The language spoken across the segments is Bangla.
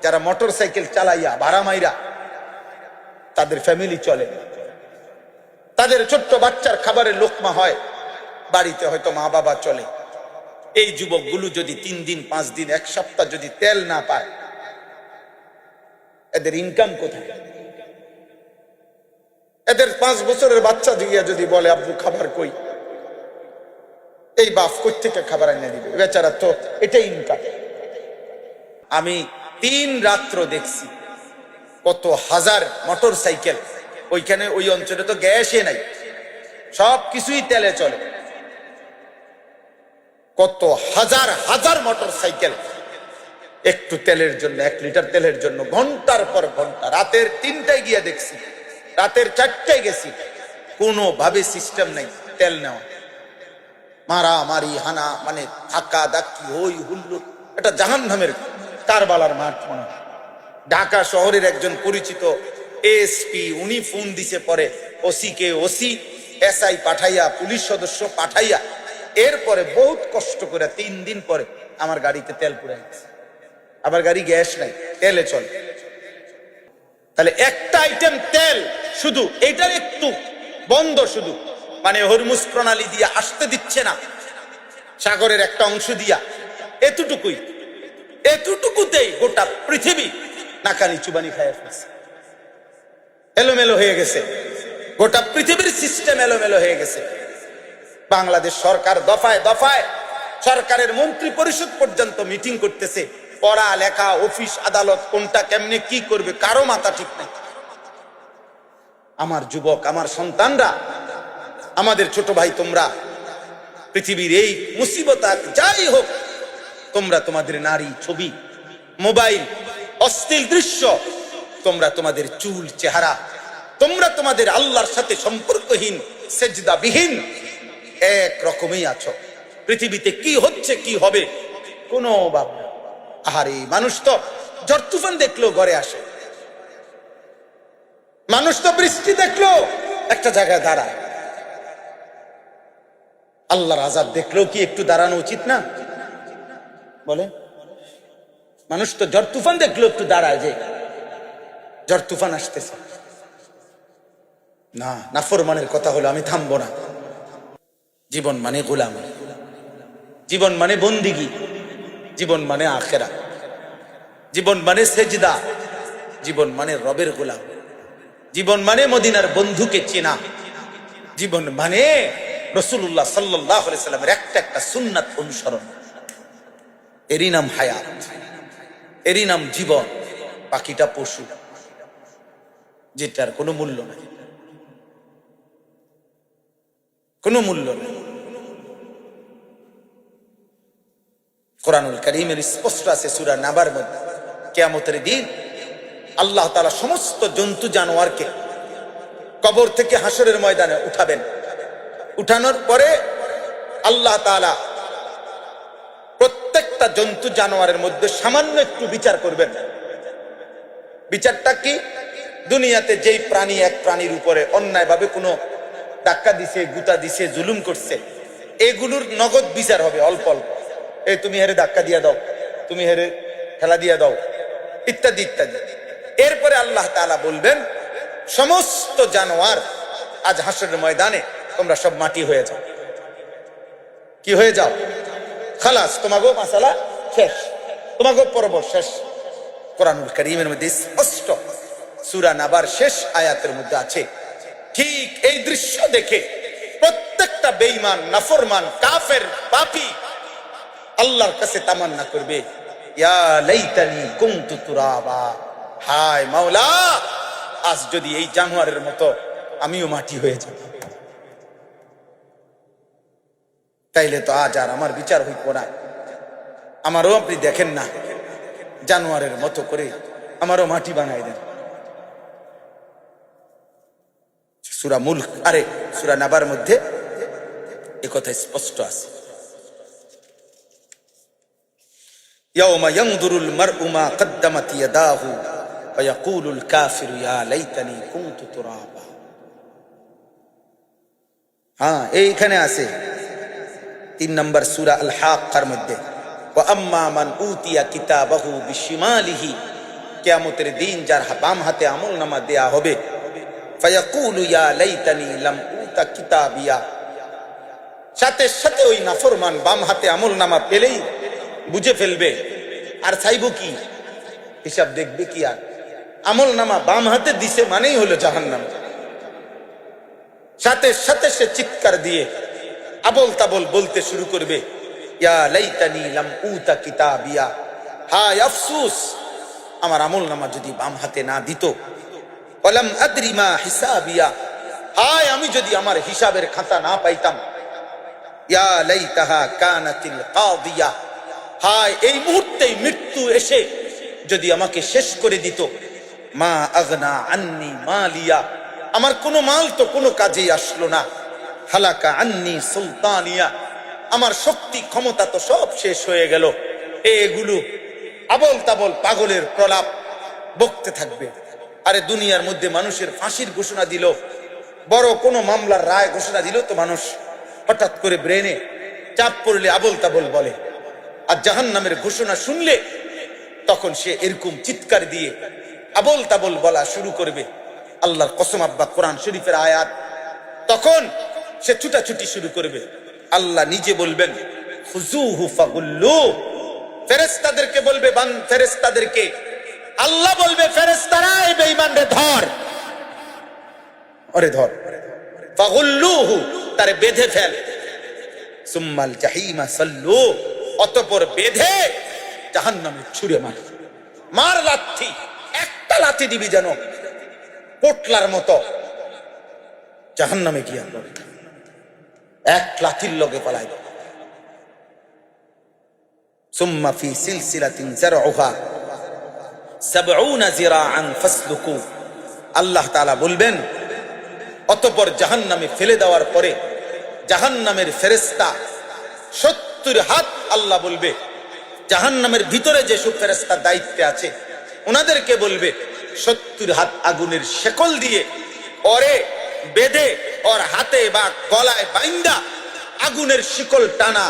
যারা মোটর সাইকেল চালাইয়া ভাড়া মাইরা তাদের ফ্যামিলি চলে, তাদের ছোট্ট বাচ্চার খাবারের লোকমা হয়, বাড়িতে হয়তো মা বাবা চলে। এই যুবকগুলো যদি 3 দিন 5 দিন 1 সপ্তাহ যদি তেল না পায়, এদের ইনকাম কোথায়? এদের 5 বছরের বাচ্চা দিয়া যদি বলে আব্বু খাবার কই, এই বাপ কই থেকে খাবার এনে দিবে? বেচারা তো এটাই ইনকাম। আমি 3 রাত্র দেখছি কত হাজার মোটর সাইকেল, ওইখানে ওই অঞ্চলে তো গ্যাসই নাই, সব কিছুই তেলে চলে। কত হাজার হাজার মোটর সাইকেল একটু তেলের জন্য, 1 লিটার তেলের জন্য ঘন্টার পর ঘন্টা, রাতের 3টায় গিয়ে দেখছি, রাতের 4টায় গেছি, কোনোভাবে সিস্টেম নাই তেল নেওয়া। মারামারি হানা, মানে ধাক্কা ধাক্কি, হই হুল্লোড়, এটা জাহান্নামের কারবালার মাঠ মনে হয়। ঢাকা শহরের একজন পরিচিত এসপি, উনি ফোন দিছে পরে ওসিকে, ওসি এসআই পাঠাইয়া, পুলিশ সদস্য পাঠাইয়া, এরপরে বহুত কষ্ট করে 3 দিন পরে আমার গাড়িতে তেল পুরাই গেছে। আবার গাড়ি গ্যাস নাই, তেলে চলে। তাহলে একটা আইটেম তেল শুধু, এটার একটু বন্ধ, শুধু মানে হরমুজ প্রণালী দিয়ে আসতে দিচ্ছে না, সাগরের একটা অংশ দিয়া, এতটুকুতেই গোটা পৃথিবী নাকানি চুবানি খায় ফেলছে, এলোমেলো হয়ে গেছে, গোটা পৃথিবীর সিস্টেম এলোমেলো হয়ে গেছে। বাংলাদেশ সরকার দফায় দফায় সরকারের মন্ত্রী পরিষদ পর্যন্ত মিটিং করতেছে, পড়া লেখা, অফিস আদালত কোনটা কেমনে কি করবে কারো মাথা ঠিক নাই। আমার যুবক, আমার সন্তানরা, আমাদের ছোট ভাই, তোমরা পৃথিবীর এই মুসিবত যাই হোক, তোমরা তোমাদের নারী ছবি, মোবাইল, অশ্লীল দৃশ্য, তোমরা তোমাদের চুল চেহারা, তোমরা তোমাদের আল্লাহর সাথে সম্পর্কহীন, সেজদাবিহীন এক রকমই আছো। পৃথিবীতে কি হচ্ছে কি হবে কোনো ভাবনা। আহারে, মানুষ তো ঝড় তুফান দেখলেও ঘরে আসে, মানুষ তো বৃষ্টি দেখলো একটা জায়গায় দাঁড়ায়, আল্লাহর আযাব দেখলেও কি একটু দাঁড়ানো উচিত না? বলে, মানুষ তো ঝড় তুফান দেখলেও একটু দাঁড়ায়, যে ঝড় তুফান আসতেছে। না, নাফরমানের কথা হলো আমি থামবো না। জীবন মানে গোলামি, জীবন মানে বন্দিগি, জীবন মানে আখেরা, জীবন মানে সেজদা, জীবন মানে রবের গোলাম, জীবন মানে মদিনার বন্ধুকে চেনা, জীবন মানে রাসূলুল্লাহ সাল্লাল্লাহু আলাইহি সাল্লামের একটা সুন্নাত অনুসরণ। এরই নাম হায়াত, এরই নাম জীবন। বাকিটা পশু, যেটার কোনো মূল্য নাই, কোনো মূল্য নেই। কোরআনুল কারীমের স্পষ্ট আছে সূরা নাবার মধ্যে, কিয়ামতের দিন আল্লাহ তাআলা সমস্ত জন্তু জানোয়ারকে কবর থেকে হাসরের ময়দানে উঠাবেন। উঠানোর পরে আল্লাহ তাআলা প্রত্যেকটা জন্তু জানোয়ারের মধ্যে সামান্য একটু বিচার করবেন। বিচারটা কি? দুনিয়াতে যেই প্রাণী এক প্রাণীর উপরে অন্যায়ভাবে কোনো ধাক্কা দিছে, গুতা দিছে, জুলুম করছে, এগুলোর নগদ বিচার হবে অল্প অল্প। এই তুমি হেরে ধাক্কা দিয়ে দাও, তুমি হেরে ঠেলা দিয়ে দাও, ইত্যাদি ইত্যাদি। এরপরে আল্লাহ তাআলা বলবেন, সমস্ত জানোয়ার আজ হাসরের ময়দানে তোমরা সব মাটি হয়ে যাও। কি হয়ে যাও? খালাস, তোমাগো মাসালা শেষ, তোমাগো পর্ব শেষ। কোরআনুল কারীমের মধ্যে স্পষ্ট সূরা নাবার শেষ আয়াতের মধ্যে আছে, ঠিক এই দৃশ্য দেখে প্রত্যেকটা বেঈমান, নাফরমান, কাফের, পাপী আল্লাহর কাছে তামান্না করবে, ইয়া লাইতানি কুনতু তুরাবা, হায় মাওলা, আজ যদি এই জানোয়ারের মতো আমিও মাটি হয়ে যাব, তাইলে তো আজ আর আমার বিচার হইব না। আমারও আপনি দেখেন না, জানোয়ারের মতো করে আমারও মাটি বানাই দেন। সূরা মুলক, আরে সূরা নাবার মধ্যে এই কথা স্পষ্ট আছে, ইয়াউমা ইয়ানজুরুল মারউ মা কদ্দামাত ইয়াদাহু ওয়া ইয়াকুলুল কাফিরু ইয়া লাইতানি কুনতু তুরাবা। হ্যাঁ, এইখানে আছে 3 নম্বর সূরা আল হাক্কার মধ্যে, ওয়া আম্মা মান উতিয়া কিতাবাহু বিশিমালিহি কিয়ামতের দিন যার বাম হাতে আমল নামা দেয়া হবে, ফায়াকুলু ইয়া লাইতানি লাম উতা কিতাবিয়া, সাথে সাথে ওই নাফরমান বাম হাতে আমল নামা পেলেই বুঝে ফেলবে, আর চাইবো কি, হিসাব দেখবে কি, আর আমল নামা বাম হাতে দিছে মানেই হলো জাহান্নাম। সাথে সাথে সে চিৎকার দিয়ে আবল তাবল বলতে শুরু করবে, ইয়া লাইতানি লাম উতা কিতাবিয়া, হায় আফসোস আমার আমল নামা যদি বাম হাতে না দিত, ওয়ালাম আদরি মা হিসাবিয়া, হায় আমি যদি আমার হিসাবের খাতা না পাইতাম, ইয়া লাইতাহা কানাতিল কাদিয়া, হায় এই মুহূর্তেই মৃত্যু এসে যদি আমাকে শেষ করে দিত, মা আগনা আন্নি মালিয়া, আমার কোনো মাল তো কোনো কাজেই আসলো না, হালাকা আন্নি সুলতানিয়া, আমার শক্তি ক্ষমতা তো সব শেষ হয়ে গেল। এগুলো আবল তাবল পাগলের প্রলাপ বকতে থাকবে। আরে দুনিয়ার মধ্যে মানুষের ফাঁসির ঘোষণা দিল, বড় কোনো মামলার রায় ঘোষণা দিল, তো মানুষ হঠাৎ করে ব্রেনে চাপ পড়লে আবল তাবল বলে, আর জাহান্নামের ঘোষণা শুনলে তখন সে এরকম চিৎকার দিয়ে আবল তাবল বলা শুরু করবে। আল্লাহর কসম আব্বা, কোরআন শরীফের আয়াত। তখন সে ছুটাছুটি শুরু করবে। আল্লাহ নিজে বলবেন, খুজুহু ফাগুল্লু, ফেরেশতাদেরকে বলবে, ফেরেশতাদেরকে আল্লাহ বলবে, ফেরেশতারা এই বেঈমানরে ধর, আরে ধর, ফাগুল্লুহু, তারে বেঁধে ফেল, সুম্মাল জাহিমা সাল্লু, অতঃপর বেঁধে জাহান্নামে ছুঁড়ে মার, মার লাথি, একটা লাথি দিবি যেন পোটলার মতো জাহান্নামে গিয়া পড়ে, এক লাথির লগে পালাইব। সুম্মা ফি সিলসিলাতিন যারউহা ৭০ যিরাআন ফাসলুকু, আল্লাহ তাআলা বলবেন, অতঃপর জাহান্নামে ফেলে দেওয়ার পরে জাহান্নামের ফেরেশতা ৭০ হাত, আল্লাহ বলবে জাহান্নামের ভিতরে যেসব ফেরেশতা দায়িত্বে আছে ওনাদেরকে বলবে ৭০ হাত আগুনের শেকল দিয়ে ওরে বেঁধে, ওর হাতে বা গলায় বাইন্দা আগুনের শিকল টানা,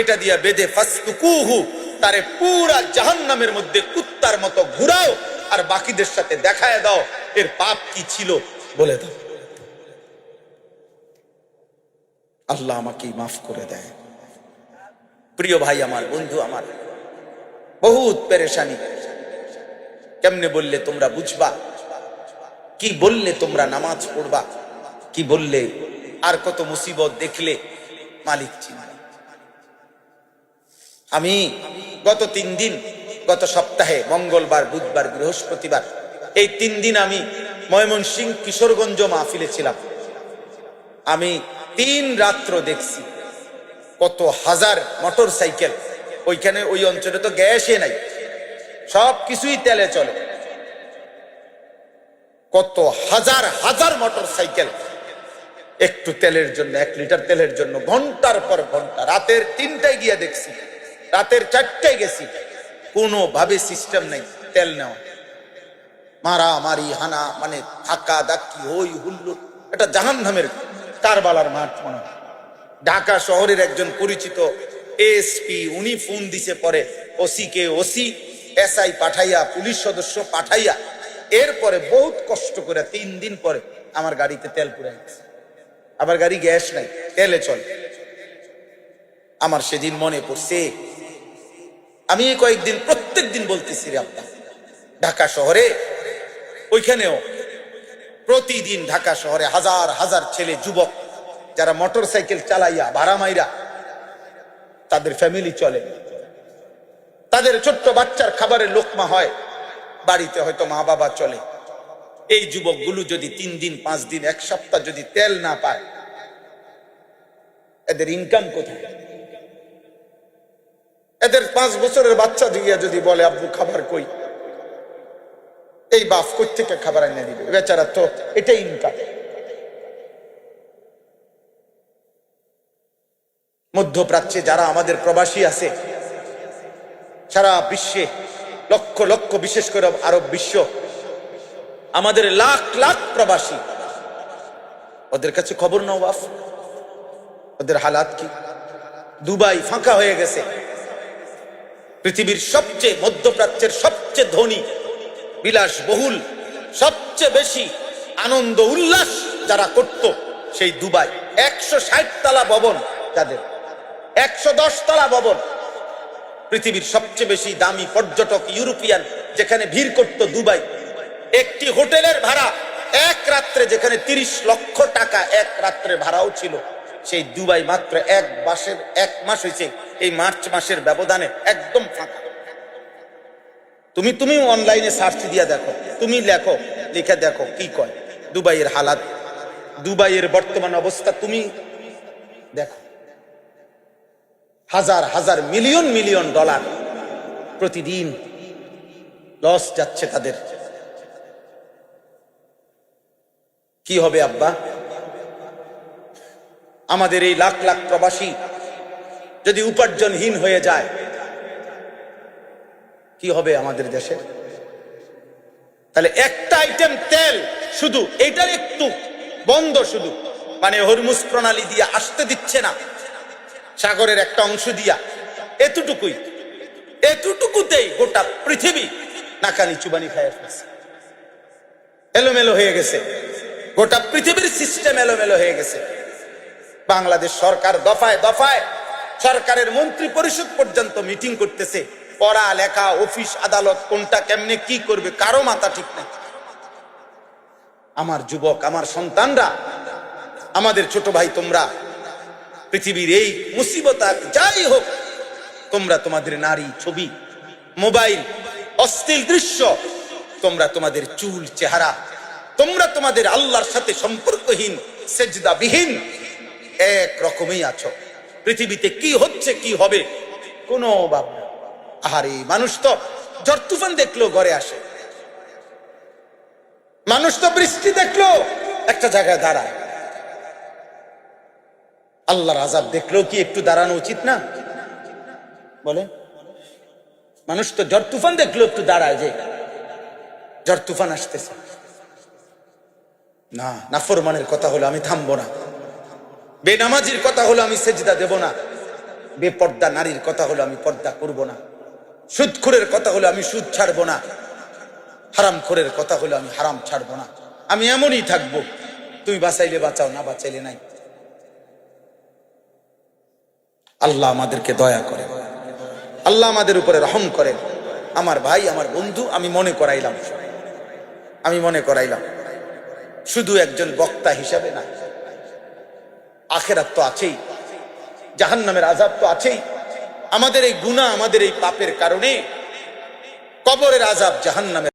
এটা দিয়া বেঁধে, ফাসলুকুহু, তারে পুরা জাহান্নামের মধ্যে কুত্তার মতো ঘুরাও, আর বাকিদের সাথে দেখায় দাও এর পাপ কি ছিল বলে দাও। আল্লাহ আমাকে মাফ করে দেয়। প্রিয় ভাই আমার, বন্ধু আমার, বহুত পেরেশানি। কেমনে বললে তোমরা বুঝবা, কি বললে তোমরা নামাজ পড়বা, কি বললে আর কত মুসিবত দেখলে মালিক চিনবে। আমি গত ৩ দিন, গত সপ্তাহে মঙ্গলবার, বুধবার, বৃহস্পতিবার, এই 3 দিন আমি ময়মনসিংহ কিশোরগঞ্জ মাহফিলে ছিলাম। আমি 3 রাত্র দেখছি কত হাজার মোটর সাইকেল, ওইখানে ওই অঞ্চলে তো গ্যাসে নাই, সব কিছুই তেলে চলে, কত হাজার হাজার মোটর সাইকেল একটু তেলের জন্য, 1 লিটার তেলের জন্য ঘন্টার পর ঘন্টা, রাতের 3টায় গিয়ে দেখছি, রাতের 4টায় গেছি, কোনোভাবে সিস্টেম নেই তেল নেওয়া, মারামারি হানা, মানে ধাক্কা ধাক্কি, হই হুল্লোড়, এটা জাহান্নামের কারবালার মাঠ মনে হয়। ঢাকা শহরের একজন পরিচিত এসপি, উনি ফোন দিছে পরে ওসিকে, ওসি এসআই পাঠাইয়া, পুলিশ সদস্য পাঠাইয়া, এরপরে বহুত কষ্ট করে 3 দিন পরে আমার গাড়িতে তেল পুরাই গেছে। আবার গাড়ি গ্যাস নাই, তেলে চলে। আমার সেদিন মনে পড়ছে, আমি কয়েকদিন প্রত্যেক দিন বলতেছি রে আব্বা, ঢাকা শহরে ওইখানেও প্রতিদিন ঢাকা শহরে হাজার হাজার ছেলে যুবক যারা মোটর সাইকেল চালাইয়া ভাড়া মাইরা তাদের ফ্যামিলি চলে, তাদের ছোট্ট বাচ্চার খাবারের লোকমা হয়, বাড়িতে হয়তো মা বাবা চলে। এই যুবকগুলো যদি 3 দিন, 5 দিন, 1 সপ্তাহ যদি তেল না পায়, এদের ইনকাম কোথায়? এদের 5 বছরের বাচ্চা দিয়ে যদি বলে আব্বু খাবার কই, এই বাপ কই থেকে খাবার এনে দিবে? বেচারা তো এটাই ইনকাম। মধ্যপ্রাচ্যে যারা আমাদের প্রবাসী আছে, সারা বিশ্বে লক্ষ লক্ষ, বিশেষ করে আরব বিশ্ব, আমাদের লাখ লাখ প্রবাসী, ওদের কাছে খবর নাও বাপ, ওদের হালাত কি? দুবাই ফাঁকা হয়ে গেছে, পৃথিবীর সবচেয়ে, মধ্যপ্রাচ্যের সবচেয়ে ধনী বিলাসবহুল, সবচেয়ে বেশি আনন্দ উল্লাস যারা করত সেই দুবাই। 160 তলা ভবন, যাদের 110 তলা ভবন, পৃথিবীর সবচেয়ে বেশি দামি পর্যটক ইউরোপিয়ান যেখানে ভিড় করত দুবাই। একটি হোটেলের ভাড়া এক রাত্রে, যেখানে 30 লক্ষ টাকা এক রাত্রে ভাড়াও ছিল, সেই দুবাই মাত্র এক মাস হয়েছে, এই মার্চ মাসের ব্যবধানে একদম ফাঁকা। তুমি অনলাইনে সার্চ দিয়া দেখো, তুমি লেখো, লিখে দেখো কি কয় দুবাইয়ের হালাত, দুবাইয়ের বর্তমান অবস্থা তুমি দেখো। হাজার হাজার মিলিয়ন মিলিয়ন ডলার প্রতিদিন লস যাচ্ছে তাদের। কি হবে আব্বা? আমাদের এই লাখ লাখ প্রবাসী যদি উপার্জনহীন হয়ে যায়, কি হবে আমাদের দেশে? তাহলে একটা আইটেম তেল শুধু, এটার একটু বন্ধ, শুধু মানে হরমুজ প্রণালী দিয়ে আসতে দিচ্ছে না, সাগরের একটা অংশ দিয়া, এতটুকুতেই গোটা পৃথিবী নাকানি চুবানি খায় ফেলছে, এলোমেলো হয়ে গেছে, গোটা পৃথিবীর সিস্টেম এলোমেলো হয়ে গেছে। বাংলাদেশ সরকার দফায় দফায় সরকারের মন্ত্রী পরিষদ পর্যন্ত মিটিং করতেছে, পড়া লেখা, অফিস আদালত, কোনটা কেমনে কি করবে কারো মাথা ঠিক নাই। আমার যুবক, আমার সন্তানরা, আমাদের ছোট ভাই, তোমরা পৃথিবীর এই মুসিবত যাই হোক, তোমরা তোমাদের নারী ছবি, মোবাইল, অশ্লীল দৃশ্য, তোমরা তোমাদের চুল চেহারা, তোমরা তোমাদের আল্লাহর সাথে সম্পর্কহীন, সেজদাবিহীন এক রকমই আছো। পৃথিবীতে কি হচ্ছে কি হবে কোনো ভাবনা। আহারে, মানুষ তো ঝড় তুফান দেখলো ঘরে আসে, মানুষ তো বৃষ্টি দেখলো একটা জায়গায় দাঁড়ায়, আল্লাহর আযাব দেখলেও কি একটু দাঁড়ানো উচিত না? বলে, মানুষ তো ঝড় তুফান দেখলো একটু দাঁড়ায়, যে ঝড় তুফান আসতেছে। না, নাফরমানের কথা হলো আমি থামবো না, বেনামাজির কথা হলো আমি সেজদা দেব না, বেপর্দা নারীর কথা হলো আমি পর্দা করব না, সুদখোরের কথা হলো আমি সুদ ছাড়বো না, হারামখোরের কথা হলো আমি হারাম ছাড়বো না। আমি এমনই থাকবো, তুমি বাঁচাইলে বাঁচাও, না বাঁচাইলে নাই। আল্লাহ আমাদেরকে দয়া করে, আল্লাহ আমাদের উপরে রহম করেন। আমার ভাই, আমার বন্ধু, আমি মনে করাইলাম শুধু একজন বক্তা হিসাবে না, আখিরাত তো আছেই, জাহান্নামের আযাব তো আছেই। আমাদের এই গুনাহ, আমাদের এই পাপের কারণে কবরের আযাব, জাহান্নামের